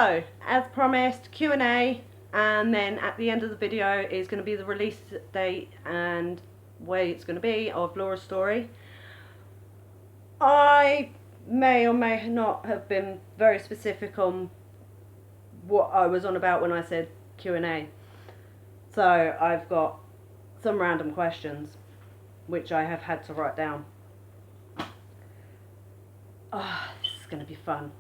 So, as promised, Q&A, and then at the end of the video is going to be the release date and where it's going to be of Laura's story. I may or may not have been very specific on what I was on about when I said Q&A. So I've got some random questions which I have had to write down. This is going to be fun.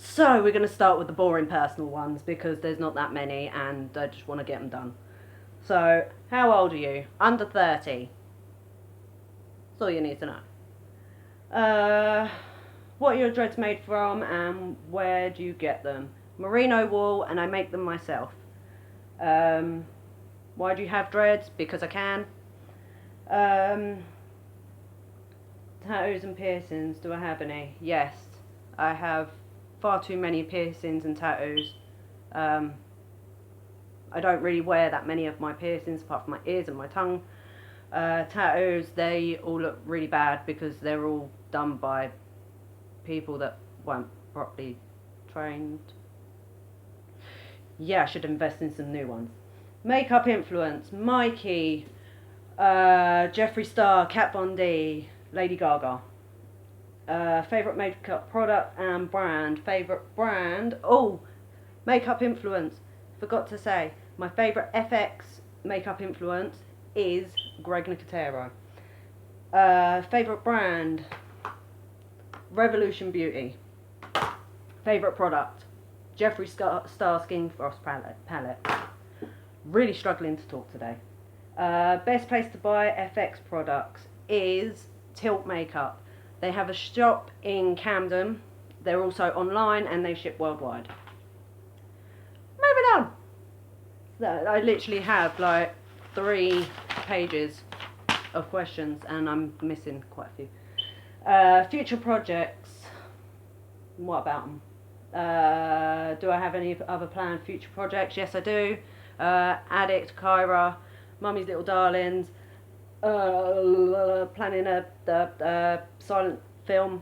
So we're going to start with the boring personal ones because there's not that many and I just want to get them done. So, how old are you? Under 30. That's all you need to know. What are your dreads made from and where do you get them? Merino wool, and I make them myself. Why do you have dreads? Because I can. Tattoos and piercings, do I have any? Yes, I have far too many piercings and tattoos. I don't really wear that many of my piercings apart from my ears and my tongue. Tattoos, they all look really bad because they're all done by people that weren't properly trained. Yeah, I should invest in some new ones. Makeup influence, Mikey, Jeffree Star, Kat Von D, Lady Gaga. Favourite makeup product and brand. Favourite brand, makeup influence. Forgot to say, my favourite FX makeup influence is Greg Nicotero. Favourite brand, Revolution Beauty. Favourite product, Jeffree Star Skin Frost palette. Really struggling to talk today. Best place to buy FX products is Tilt Makeup. They have a shop in Camden. They're also online and they ship worldwide. Moving on. So I literally have like 3 pages of questions and I'm missing quite a few. Future projects. What about them? Do I have any other planned future projects? Yes, I do. Addict, Kyra, Mummy's Little Darlings. Planning a silent film.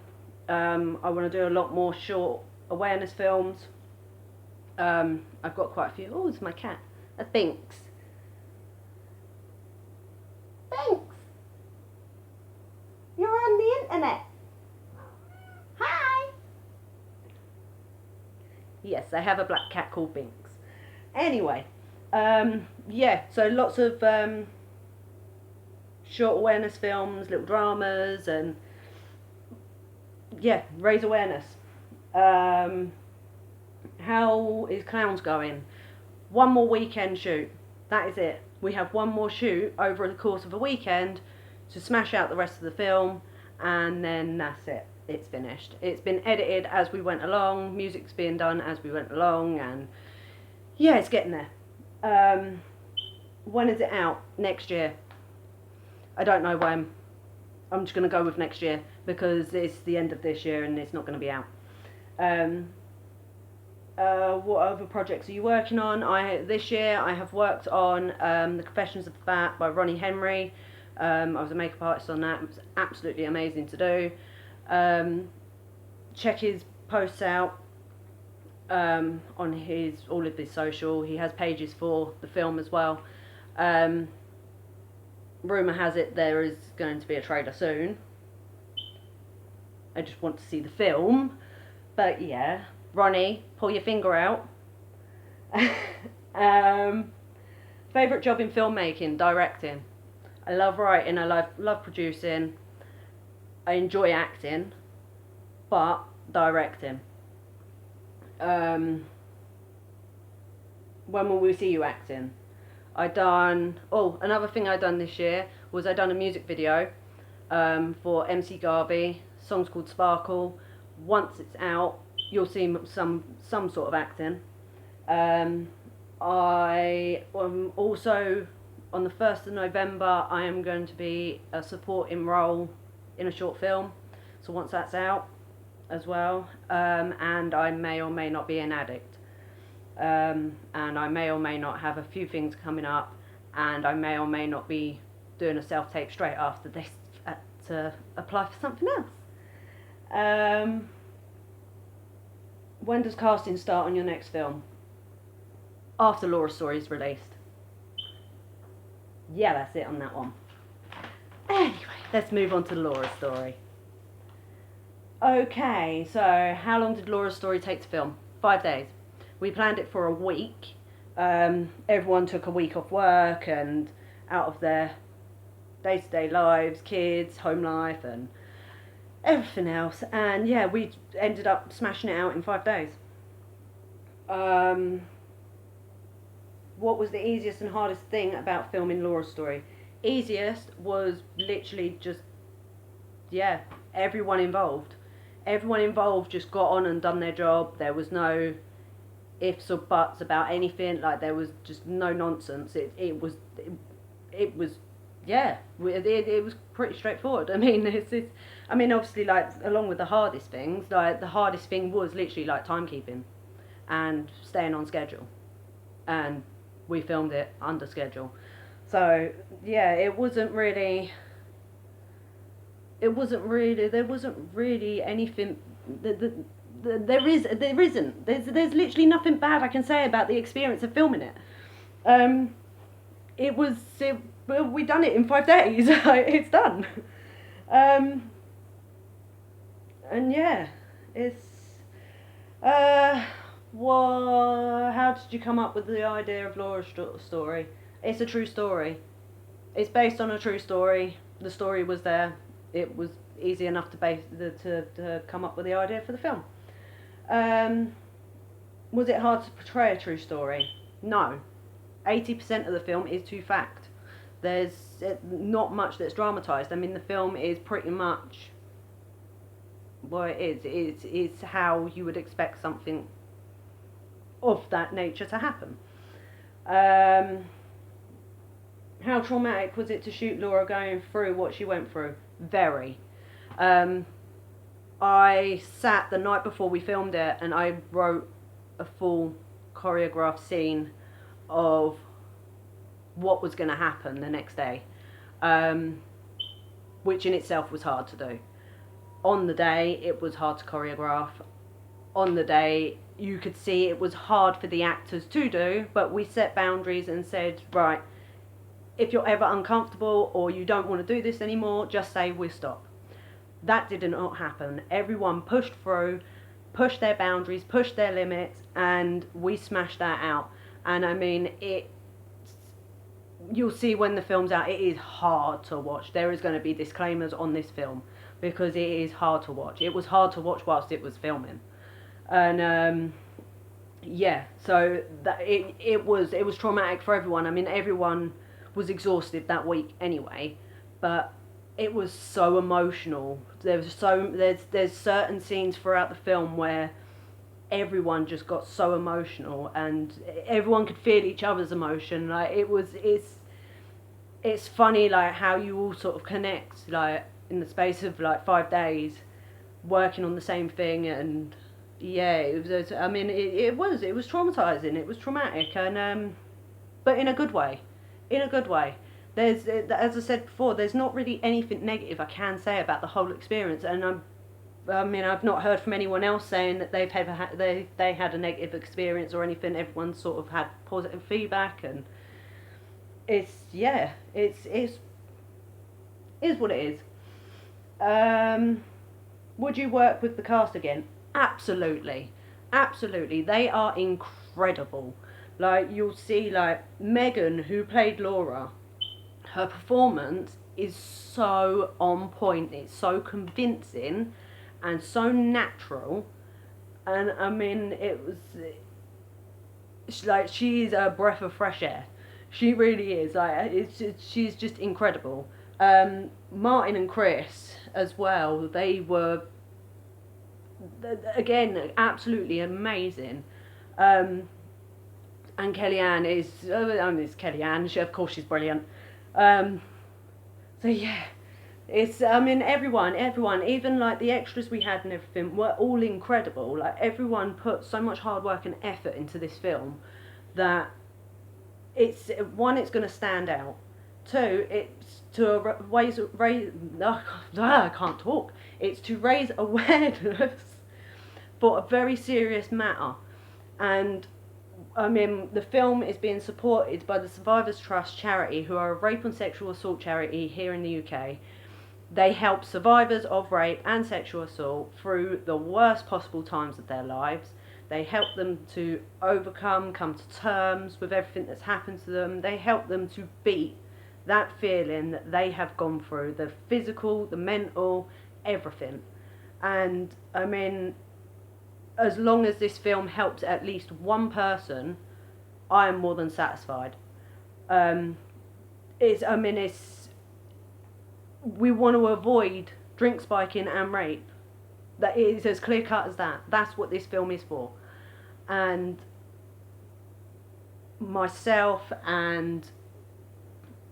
I want to do a lot more short awareness films. I've got quite a few. Oh, it's my cat. A Binks. Binks! You're on the internet. Hi! Yes, I have a black cat called Binks. Anyway, yeah, so lots of short awareness films, little dramas, and yeah, raise awareness. How is Clowns going? One more weekend shoot. That is it. We have one more shoot over the course of a weekend to smash out the rest of the film, and then that's it. It's finished. It's been edited as we went along. Music's being done as we went along, and yeah, it's getting there. When is it out? Next year. I don't know when. I'm just going to go with next year because it's the end of this year and it's not going to be out. What other projects are you working on? This year I have worked on The Confessions of the Fat by Ronnie Henry. I was a makeup artist on that. It was absolutely amazing to do. Check his posts out on all of his social. He has pages for the film as well. Rumour has it there is going to be a trailer soon. I just want to see the film. But yeah, Ronnie, pull your finger out. Favourite job in filmmaking, directing. I love writing, I love producing. I enjoy acting, but directing. When will we see you acting? Another thing I done this year was I done a music video for MC Garvey. Song's called Sparkle. Once it's out, you'll see some sort of acting. I also, on the 1st of November, I am going to be a supporting role in a short film. So once that's out as well, and I may or may not be an addict. And I may or may not have a few things coming up, and I may or may not be doing a self-tape straight after this to apply for something else. When does casting start on your next film? After Laura's Story is released. Yeah, that's it on that one. Anyway, let's move on to Laura's Story. Okay, so how long did Laura's Story take to film? 5 days. We planned it for a week. Everyone took a week off work and out of their day-to-day lives, kids, home life and everything else. And yeah, we ended up smashing it out in 5 days. What was the easiest and hardest thing about filming Laura's Story? Easiest was literally just, yeah, everyone involved. Everyone involved just got on and done their job. There was no ifs or buts about anything. Like, there was just no nonsense. It was yeah, it was pretty straightforward. I mean, I mean, obviously, like, along with the hardest things, like, the hardest thing was literally, like, timekeeping and staying on schedule. And we filmed it under schedule. So, yeah, there wasn't really anything, there isn't. There's literally nothing bad I can say about the experience of filming it. We done it in 5 days. It's done. And yeah, how did you come up with the idea of Laura's Story? It's a true story. It's based on a true story. The story was there. It was easy enough to come up with the idea for the film. Was it hard to portray a true story? No. 80% of the film is to fact. There's not much that's dramatised. I mean, the film is pretty much what it is. It's how you would expect something of that nature to happen. How traumatic was it to shoot Laura going through what she went through? Very. I sat the night before we filmed it and I wrote a full choreographed scene of what was going to happen the next day, which in itself was hard to do. On the day, it was hard to choreograph. On the day, you could see it was hard for the actors to do, but we set boundaries and said, right, if you're ever uncomfortable or you don't want to do this anymore, just say we stop. That did not happen. Everyone pushed through, pushed their boundaries, pushed their limits, and we smashed that out. And I mean, you'll see when the film's out, it is hard to watch. There is going to be disclaimers on this film because it is hard to watch. It was hard to watch whilst it was filming. And yeah, so that it was traumatic for everyone. I mean, everyone was exhausted that week anyway, but it was so emotional. There's certain scenes throughout the film where everyone just got so emotional and everyone could feel each other's emotion. Like, it's funny, like, how you all sort of connect, like, in the space of like 5 days working on the same thing. And yeah, it was traumatizing. It was traumatic, and but in a good way. There's, as I said before, there's not really anything negative I can say about the whole experience, and I've not heard from anyone else saying that they've ever they had a negative experience or anything. Everyone sort of had positive feedback, and it's what it is. Would you work with the cast again? Absolutely. They are incredible. Like, you'll see, like, Megan, who played Laura, her performance is so on point. It's so convincing and so natural. And I mean, like, she's a breath of fresh air. She really is. Like, she's just incredible. Martin and Chris as well, they were, again, absolutely amazing. And Kellyanne it's Kellyanne. Of course she's brilliant. So yeah, everyone, even like the extras we had and everything were all incredible. Like, everyone put so much hard work and effort into this film that it's going to stand out. Two, it's to raise I can't talk. It's to raise awareness for a very serious matter. And I mean, the film is being supported by the Survivors Trust charity, who are a rape and sexual assault charity here in the UK. They help survivors of rape and sexual assault through the worst possible times of their lives. They help them to overcome, come to terms with everything that's happened to them. They help them to beat that feeling that they have gone through, the physical, the mental, everything. And I mean, as long as this film helps at least one person, I am more than satisfied. We want to avoid drink spiking and rape. That is as clear cut as that. That's what this film is for. And myself and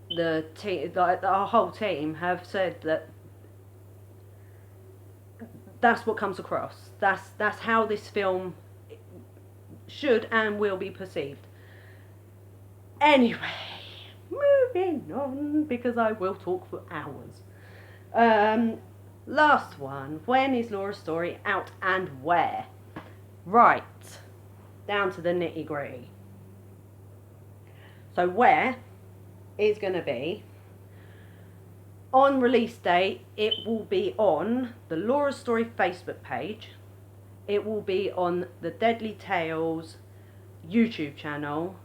the team, like our whole team, have said that that's what comes across. That's how this film should and will be perceived. Anyway, moving on, because I will talk for hours. Last one. When is Laura's story out and where? Right, down to the nitty gritty. So where is going to be, on release date, it will be on the Laura's Story Facebook page. It will be on the Deadly Tales YouTube channel,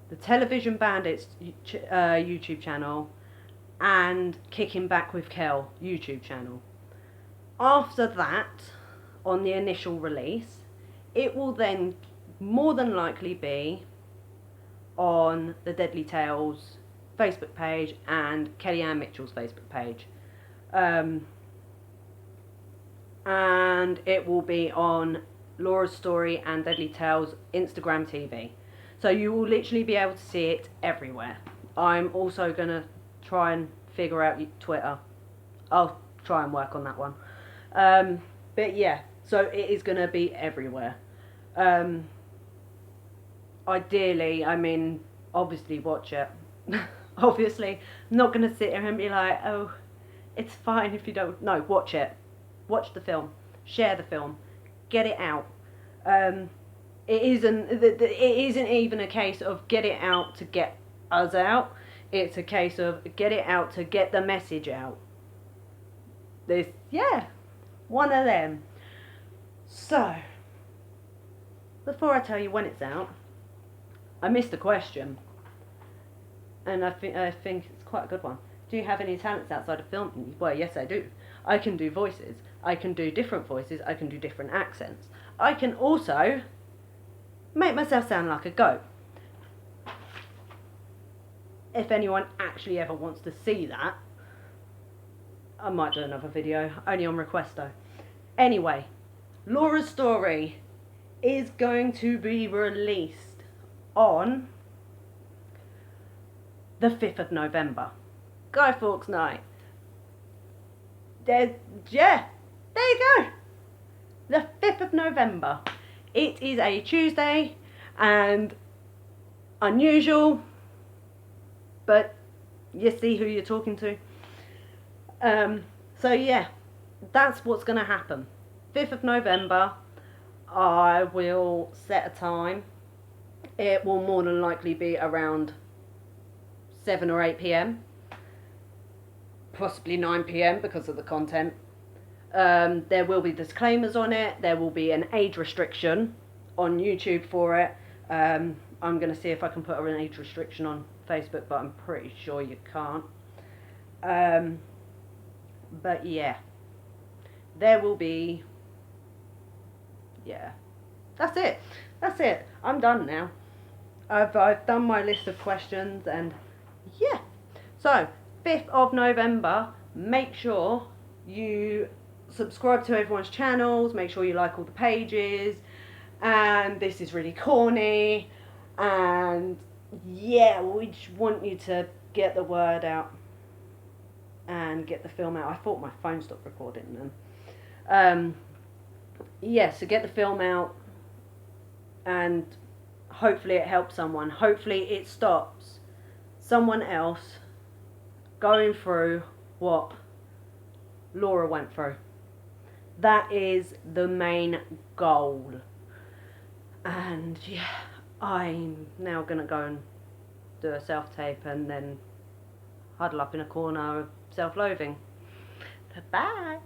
the Television Bandits YouTube channel, and Kicking Back with Kel YouTube channel. After that, on the initial release, it will then more than likely be on the Deadly Tales Facebook page and Kellyanne Mitchell's Facebook page. And it will be on Laura's Story and Deadly Tales Instagram TV. So you will literally be able to see it everywhere. I'm also going to try and figure out Twitter. I'll try and work on that one. But yeah, so it is going to be everywhere. Ideally, I mean, obviously watch it. Obviously, I'm not going to sit here and be like, oh, it's fine if you don't. No, watch it. Watch the film. Share the film. Get it out. It isn't even a case of get it out to get us out. It's a case of get it out to get the message out. One of them. So, before I tell you when it's out, I missed a question. And I think it's quite a good one. Do you have any talents outside of film? Well, yes, I do. I can do voices. I can do different voices. I can do different accents. I can also make myself sound like a goat. If anyone actually ever wants to see that, I might do another video, only on request though. Anyway, Laura's Story is going to be released on the 5th of November. Guy Fawkes night. There you go. The 5th of November. It is a Tuesday and unusual, but you see who you're talking to. So yeah, that's what's going to happen. 5th of November, I will set a time. It will more than likely be around 7 or 8 p.m. Possibly 9 p.m. because of the content. There will be disclaimers on it. There will be an age restriction on YouTube for it. I'm going to see if I can put an age restriction on Facebook, but I'm pretty sure you can't. But yeah, there will be, yeah, that's it, I'm done now. I've done my list of questions, and yeah, so 5th of November, make sure you subscribe to everyone's channels, make sure you like all the pages, and this is really corny, and yeah, we just want you to get the word out and get the film out. I thought my phone stopped recording then. Yeah, so get the film out, and hopefully it helps someone. Hopefully it stops someone else going through what Laura went through. That is the main goal. And yeah, I'm now going to go and do a self-tape and then huddle up in a corner of self-loathing. Bye.